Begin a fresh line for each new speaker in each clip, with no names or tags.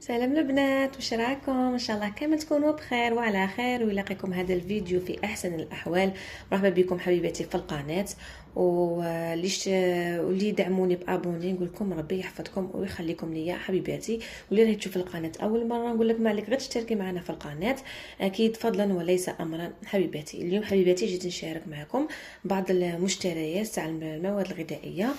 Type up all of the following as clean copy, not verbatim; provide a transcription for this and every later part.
سلام البنات، واش راكم؟ ان شاء الله كامل تكونوا بخير وعلى خير ويلاقيكم هذا الفيديو في احسن الاحوال. مرحبا بكم حبيباتي في القناه، واللي يدعموني بابوني نقول لكم ربي يحفظكم ويخليكم ليا حبيباتي. واللي راهي تشوف القناه اول مره نقول لك ما عليك غير تشتركي معنا في القناه، اكيد فضلا وليس امرا. حبيباتي اليوم حبيباتي جيت نشارك معكم بعض المشتريات تاع المواد الغذائيه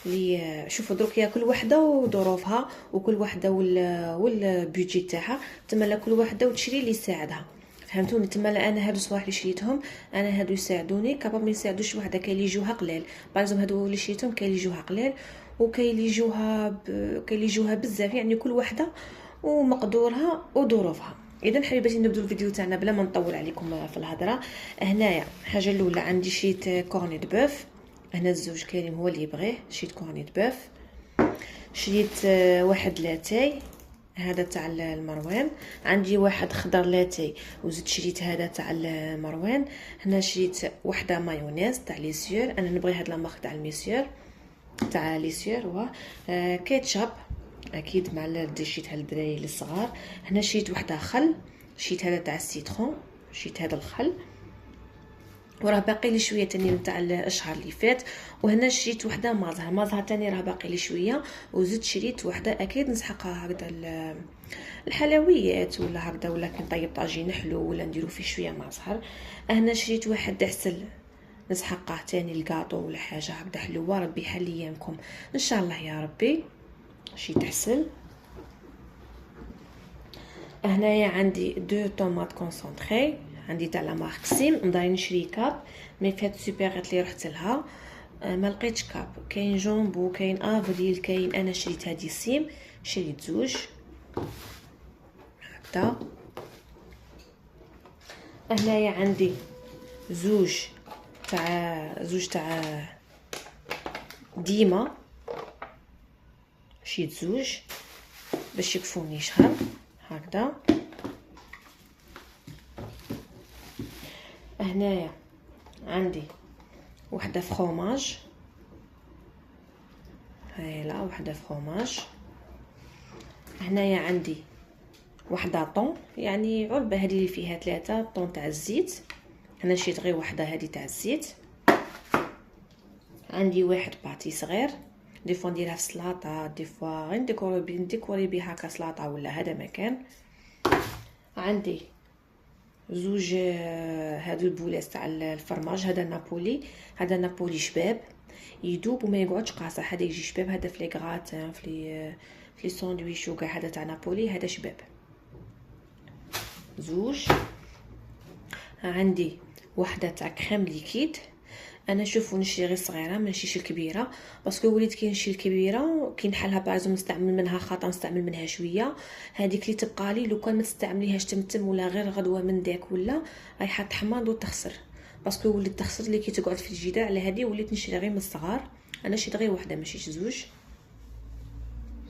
اللي شوفوا دروك كل وحده وظروفها وكل وحده والبيجي تاعها. تمالا كل وحده وتشري اللي يساعدها، فهمتوني؟ تمالا انا هادو صوالح اللي شريتهم انا هادو يساعدوني كابا ما يساعدوش وحده. كاين اللي يجوها قليل، بعضهم هادو اللي شريتهم كاين اللي يجوها قليل وكاين اللي يجوها بزاف، يعني كل وحده ومقدورها وظروفها. اذا حبيباتي نبداو الفيديو تاعنا بلا ما نطول عليكم في الهضره. هنايا الحاجه الاولى عندي شريت كورني دو بوف. هنا الزوج كريم هو اللي يبغيه. شريت كورني دو بوف، شريت واحد لاتاي هذا تاع المروان، عندي واحد خضر لاتاي وزدت شريت هذا تاع المروان. هنا شريت وحده مايونيز تاع ليسيور، انا نبغي هاد المارك تاع الميسيور تاع ليسيور و كاتشاب اكيد مع شريت هالدراري الصغار. هنا شريت وحده خل، شريت هذا تاع السيترون، شريت هذا الخل وراه باقي لي شويه تاني نتاع الشهر اللي فات. وهنا شريت وحده مازها تاني راه باقي لي شويه، وزدت شريت وحده اكيد نسحقها هكذا الحلويات ولا هكذا، ولا كي نطيب طاجين حلو ولا نديرو فيه شويه مازهر. هنا شريت واحد عسل نسحقه تاني الكاطو ولا حاجه هكذا حلوه. ربي يحل ايامكم ان شاء الله يا ربي. شريت عسل. هنايا عندي دو طوماط كونسونطري، عندي تاع لا مارك سيم. نضاي نشري كاب مي فات سوبيرات اللي رحت لها ما لقيتش كاب. كاين جومبو كاين افريل كاين، انا شريت هذه سيم، شريت زوج هكذا. هنايا عندي زوج تاع ديما، شريت زوج باش يكفوني شهر هكذا. هنايا عندي وحده فروماج، هايلا وحده فروماج. هنايا عندي وحده طون، يعني علبه هذه اللي فيها 3 طون تاع الزيت. انا شريت غير وحده هذه تاع الزيت. عندي واحد باطي صغير، دي فوا نديرها في السلطه، دي فوا نديكوري بها هكا سلطه ولا هذا مكان. عندي زوج هادو البولات تاع الفرماج، هذا نابولي شباب يدوب وما يقعدش قاصح، هذا يجي شباب، هذا في لي غراتان في لي ساندويتش وكاع، هذا تاع نابولي هذا شباب زوج. عندي وحده تاع كريم ليكيد، انا شوفوا نشري غير صغيره ماشيش الكبيره، باسكو وليت كي نشري الكبيره كي نحلها بازم نستعمل منها خاطر نستعمل منها شويه. هذيك اللي تبقى لي لو كان ما تستعمليهاش تمتم ولا غير غدوه من داك ولا رايحه تحمض وتخسر، باسكو وليت تخسر لي كي تقعد في الجدار. على هذه وليت نشري غير من الصغار، انا شريت غير وحده ماشيش زوج.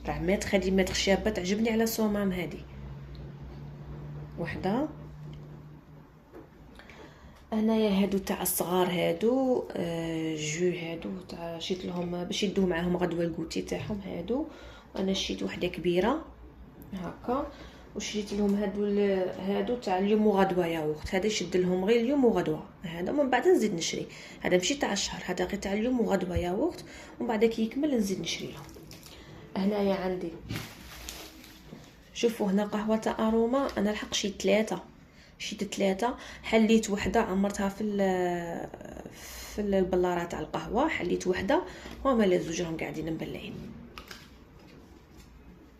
تاع متر هذه متر شابه تعجبني على صومام، هذه وحده. انايا هادو تاع الصغار هادو جو هادو تاع شيت لهم باش يدوه معاهم غدوه الكوتي تاعهم هادو. وانا شريت وحده كبيره هكا، وشريت لهم هادو تاع اليوم وغدوه ياغورت، هذا يشد لهم غير اليوم وغدوه، هذا من بعد نزيد نشري. هذا ماشي تاع الشهر، هذا غير تاع اليوم وغدوه ياغورت، ومن بعد كي يكمل نزيد نشري لهم. هنايا عندي شوفوا هنا قهوه تاع اروما، انا الحق شريت 3، شريت 3. حليت وحده عمرتها في البلاره تاع القهوه، حليت وحده وهما لا زوجهم قاعدين مبلعين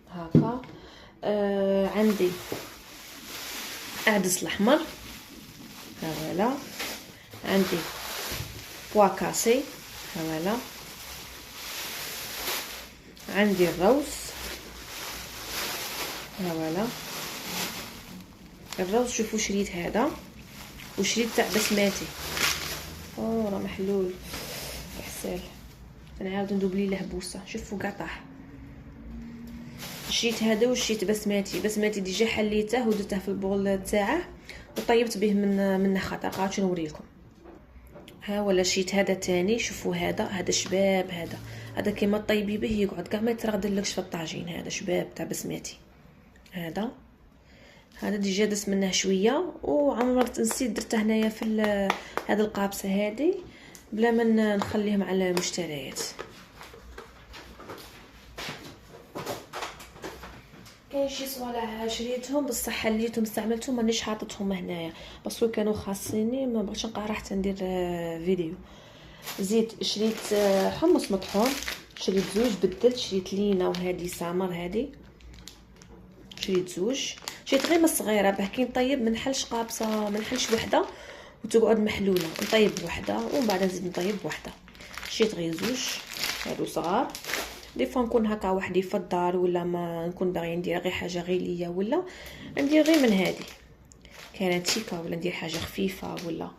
هكا. عندي عدس الاحمر هاولا، عندي بوا كاسي هاولا، عندي الروز هاولا. الروز شوفوا شريت هذا، وشريت تاع بسماتي راه محلول حسال، نعاود ندوب ليه لهبوسه شوفوا كاع طاح. شريت هذا وشريت بسماتي ديجا حليته ودرته في البول تاعه وطيبت به من خاطر قاعد نوري لكم. ها ولا شريت هذا تاني، شوفوا هذا شباب، هذا كيما طيبي به يقعد كاع ما يترغدلكش في الطاجين، هذا شباب تاع بسماتي هذا ديجا دست منه شويه، وعمرت نسيت درته هنايا في هذه القابسه هذه بلا ما نخليهم على المشتريات. كاين شي صوالح شريتهم بصح حليتهم استعملتهم مانيش حاطتهم هنايا باسكو كانوا خاصيني، ما بغيتش نبقى راح ندير فيديو. زيت شريت حمص مطحون، شريت زوج، بدلت شريت لينا وهذه سامر، هذه شريت زوج، شريت غير صغيره باه كي نطيب ما نحلش قابصه، ما نحلش وحده وتقعد محلوله، نطيب وحده ومن بعد نزيد نطيب وحده. شريت غير زوج هادو صغار، دي فوا نكون هكا وحدي في الدار ولا ما نكون باغي ندير غير حاجه غيليه ولا ندير غير من هذه كاراتيكا ولا ندير حاجه خفيفه. ولا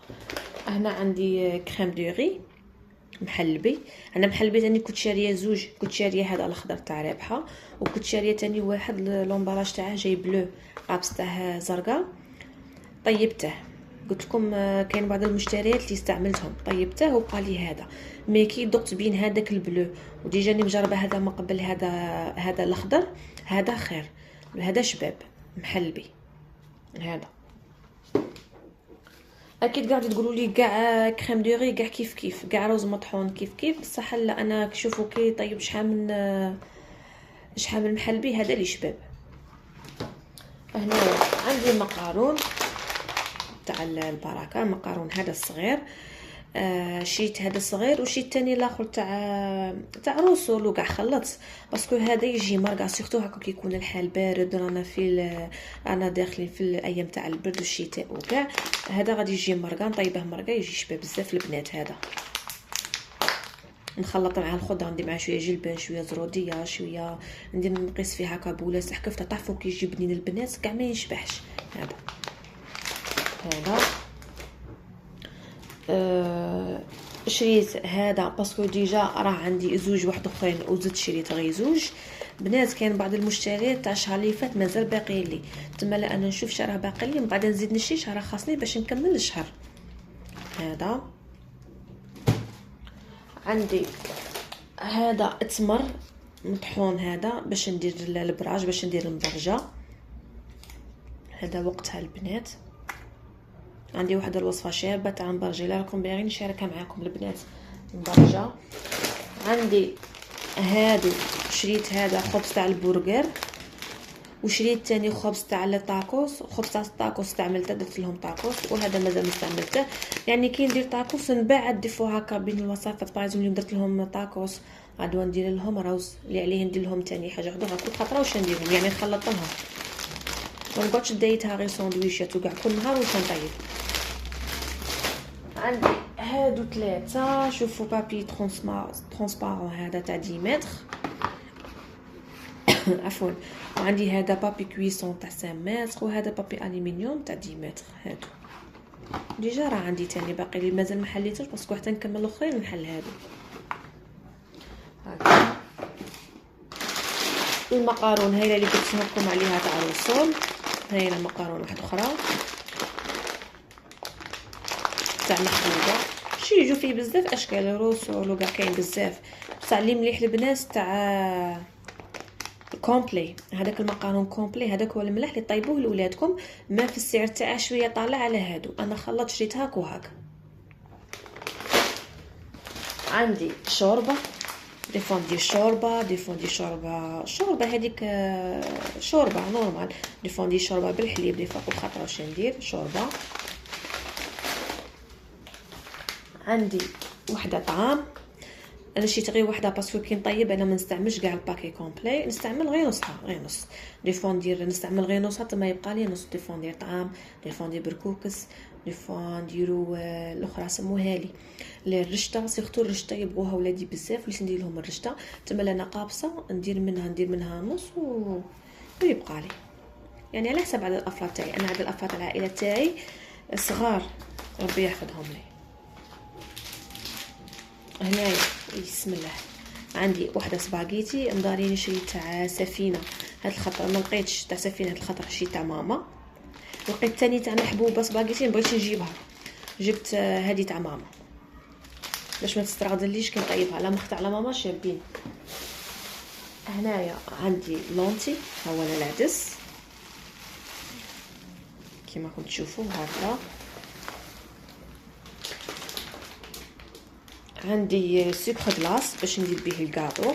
هنا عندي كريم دوغي محلبي، انا محلبي تاني كنت شاريه زوج، كنت شاريه هذا الاخضر تاع رابحه، وكنت شاريه تاني واحد لومباراج تاعه جاي بلو قابس تاعه زرقاء. طيبته، قلت لكم كاين بعض المشتريات اللي استعملتهم طيبته وبقى لي هذا، مي كي ذقت بين هذاك البلو وديجاني مجربه هذا ما قبل هذا الاخضر، هذا خير، هذا شباب محلبي. هذا اكيد قاعد تقولوا لي كاع كريم دوغي كاع كيف كيف، كاع روز مطحون كيف كيف، بصح لا انا شوفوا كي طيب شحال من محلبي هذا اللي شباب. هنا عندي المقارون تاع البركه، المقارون هذا الصغير، شيت هذا الصغير وشيت تاني الاخر تاع روسول وكاع خلطت باسكو هذا يجي مرقه سيرتو هكا كيكون الحال بارد رانا انا داخلين في الايام تاع البرد والشتاء وكاع، هذا غادي يجي مرقه نطيبه مرقه يجي شباب بزاف البنات. هذا نخلط مع الخضره، ندير معاه شويه جلبان شويه زروديه شويه، ندير نقيس فيه هكا بوله سحكفته تعرفوا كي يجي بنين البنات كاع ما يشبحش. هذا شريت هذا باسكو ديجا راه عندي زوج واحد اخرين وزدت شريت غير زوج بنات. كاين بعض المشتريات تاع الشهر اللي فات مازال باقي لي، تما لا انا نشوف شراه باقي لي من بعد نزيد نشري شراه خاصني باش نكمل الشهر. هذا عندي هذا تمر مطحون هذا باش ندير البراج، باش ندير المبرجه، هذا وقتها البنات. عندي واحد الوصفه شابه تاع مبرجه، الا راكم باغيين نشاركها معكم البنات مبرجه. عندي هادو شريت هذا خبز تاع البرجر، وشريت تاني خبز تاع الطاكوس، خبز تاع الطاكوس استعملته درت لهم طاكوس، وهذا مازال استعملته. يعني كي ندير طاكوس نبعد ديفو هكا بين الوصفات، باغ اليوم درت لهم طاكوس غدوه ندير لهم روز اللي عليه ندير لهم تاني حاجه وحده كل خطره واش نديرهم، يعني نخلط لهم ما نقعدش دايتها غير ساندويشات وكاع كل نهار واش نطيب. عندي هادو ثلاثه، شوفوا بابي ترونسبارون هذا تاع 10 متر عفوا، وعندي هذا بابي كويسون تاع 5 متر، وهذا بابي الومنيوم تاع 10 متر. هادو ديجا راه عندي تاني باقي لي مازال ما حليتوش باسكو حتى نكمل الاخرين نحل هادو. هكا المقارون هاي اللي قلت لكم عليها تاع الوصول، هاي المقارون واحده اخرى تاع مخبوزه، شي يجوا فيه بزاف اشكال روسول وكاع كاين بزاف، بصح اللي مليح البنات تاع كومبلي، هذاك المقارون كومبلي هذاك هو الملح اللي طيبوه لولادكم، ما في السعر تاعه شويه طالع على هادو. انا خلطت شريت هاك وهاك. عندي شوربه، دي فون دي شوربه هذيك شوربه نورمال، دي فون دي شوربه بالحليب، دي فوق خاطر واش ندير شوربه. عندي وحده طعام، انا شريت غير وحده باسكو كي نطيب انا ما نستعملش كاع الباكي كومبلي، نستعمل غير نصها، غير نص دي فون ندير نستعمل غير نصها تما يبقى لي نص. دي فون ندير طعام، دي فون ندير بركوكس، دي فون نديرو الاخرى سموها لي الرشته، سيرتو الرشته يبغوها ولادي بزاف وليت ندير لهم الرشته، تما انا قابصه ندير منها نص ويبقى لي، يعني على حسب عدد الافراد تاعي. انا عدد الافراد العائله تاعي صغار ربي يحفظهم لي. هنايا بسم الله عندي وحده سباغيتي مدارين شريت تاع سفينه، هاد الخطره ما لقيتش تاع سفينه، هاد الخطره شريت تاع ماما، لقيت تاني تاع محبوبه سباغيتي مبغيتش نجيبها، جبت هذه تاع ماما باش ما تسترغدليش كي نطيبها، لا مخت على ماما شابين. هنايا عندي لونتي هو العدس، كما راكم تشوفوا هكذا. عندي سكر غلاس باش ندير به الكاطو.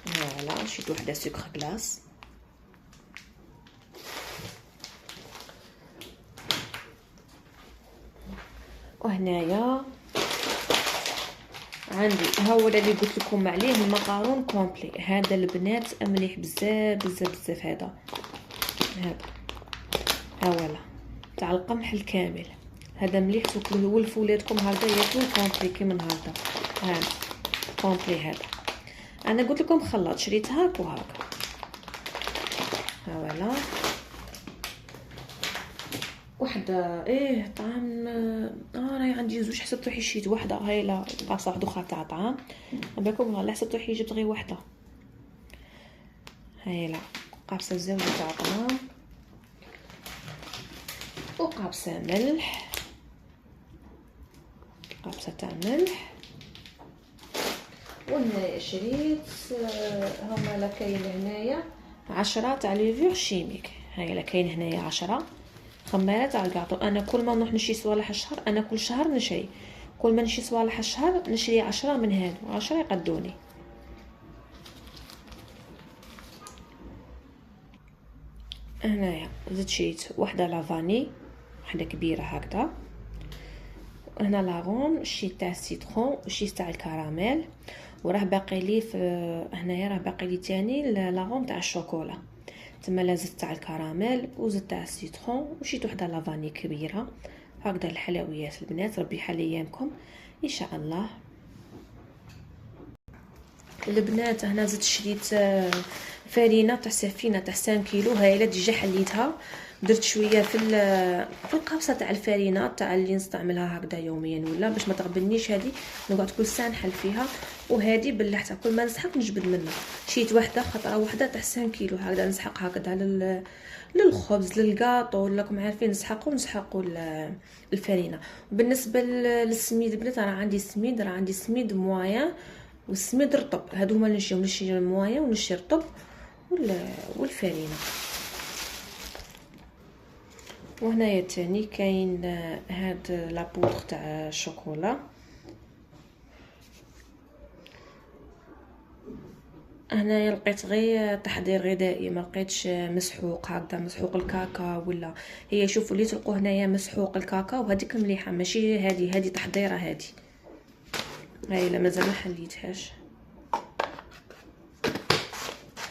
فوالا شيت وحده سكر غلاس. وهنايا عندي ها هو اللي قلت لكم عليه المقارون كومبلي. هذا البنات مليح بزاف بزاف بزاف. هذا ها ولا تاع القمح الكامل. هذا مليح تاكلوه ولفولادكم هكذا ياكلوا كومبلي كيما هكذا. هذا كومبلي. هذا انا قلت لكم خلاط شريت هاك وهاك. ها ولا وحده طعام. راهي عندي زوج حسبت روحي شيت وحده. هاي لا قاصه واحده اخرى تاع طعام. بالكم والله حسبت روحي جبت غير وحده. هاي لا قابسه زوجه تاع طعام وقابسه ملح. قابسه تاع ملح. وهنايا شريت هما لا كاين هنايا 10 تاع ليفور شيميك. هاي لا كاين هنايا 10 خمارات تاع الكاطو. انا كل ما نروح نشري صوالح الشهر، انا كل شهر نشري، كل ما نشري صوالح الشهر نشري 10 من هادو. 10 يقدوني. هنايا زدت شريت وحده لافاني وحده كبيره هكذا. هنا لاغون شيت تاع السيترون وشيت تاع الكراميل. وراه باقي لي في هنايا راه باقي لي تاني لاغون تاع الشوكولا. تما لازت تاع الكراميل وزدت تاع السيترون وشيت وحده لافاني كبيره. هكذا الحلويات البنات. ربي يحل ايامكم ان شاء الله. البنات هنا زدت شريت فرينه تاع سفينه تاع 5 كيلو. هاي لا ديجا حليتها. درت شويه في القابسه تاع الفرينه تاع اللي نستعملها هكذا يوميا ولا باش ما تغبنيش. هذه نقعد كل ساعه نحل فيها. وهذه بلحتها كل ما نسحق نجبد منها. شيت وحده خطره وحده تاع 5 كيلو هكذا نسحق هكذا للخبز للكاطو. راكم عارفين نسحقوا الفرينه. وبالنسبه للسميد البنات راه عندي سميد مويان والسميد رطب. هادو هما اللي نشري المويه ونشري رطب والفرينه. وهنايا تاني كاين هاد لابودغ تاع الشوكولا. هنايا لقيت غير تحضير غذائي، ما لقيتش مسحوق هكذا مسحوق الكاكا ولا. هي شوفوا اللي تلقوا هنايا مسحوق الكاكا وهذيك مليحه ماشي هذه تحضيره. هذه هاي لا مازال ما حليتهاش.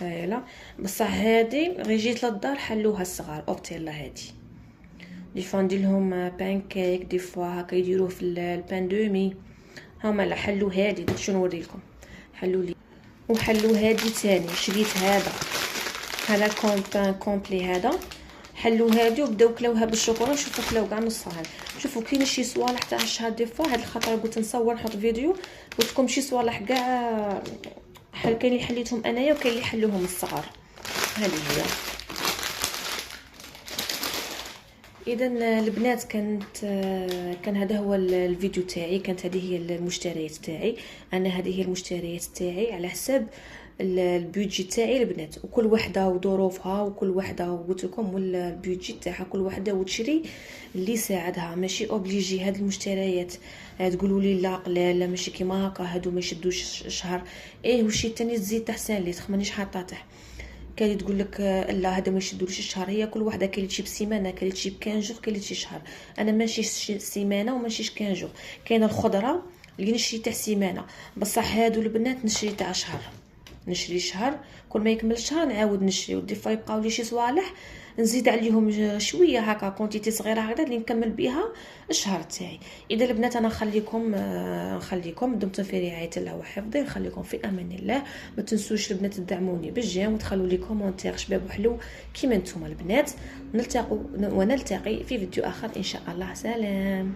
هاي لا بصح هذه غير جيت للدار حلوها الصغار اوبتيلا. هذه دي فوا ندير لهم بانكيك دي فوا هكا يديروه في البان دومي. هما لا حلو هذه. درت شنو نوريلكم. حلوا لي وحلوا هذه تاني. شريت هذا كومبلي هذا. حلوا هذه وبداو كلاوها بالشوكولا. شوفوا كلاو كاع نصها. شوفوا كاين شي صوالح تاع الشهر دي فوا. هاد الخطره قلت نصور نحط فيديو قلت لكم شي صوالح كاع كاين اللي حليتهم انايا وكاين اللي حلوهم الصغار. هذه هي. اذا البنات كان هذا هو الفيديو تاعي. كانت هذه هي المشتريات تاعي. انا هذه هي المشتريات تاعي على حساب البيدجي تاعي البنات. وكل وحده وظروفها وكل وحده قلت لكم والبيدجي تاعها كل وحده وتشري اللي يساعدها. ماشي اوبليجي هاد المشتريات تقولوا لي لا قلال ماشي كيما هكا هادو ما يشدوش شهر. وشي تاني الزيت تاع ساليت مانيش حاطاته. كاين اللي تقول لك لا هذا ما يشدوليش الشهر. هي كل وحده كاين اللي تجيب سيمانه كاين اللي تجيب 15 جوغ كاين اللي تجيب شهر. انا ماشي سيمانه وماشي 15 جوغ. كاينه الخضره اللي نشري تاع سيمانه بصح هادو البنات نشري تاع شهر. نشري شهر كل ما يكمل الشهر نعاود نشري. ودي فوا يبقاو لي شي صوالح نزيد عليهم شويه هكا كونتيتي صغيره هكذا اللي نكمل بها الشهر تاعي. اذا البنات انا نخليكم دمتم في رعايه الله وحفظه. نخليكم في امان الله. ما تنسوش البنات تدعموني بالجيم وتخلوا لي كومونتير شباب وحلو كيما نتوما البنات. نلتقي في فيديو اخر ان شاء الله. سلام.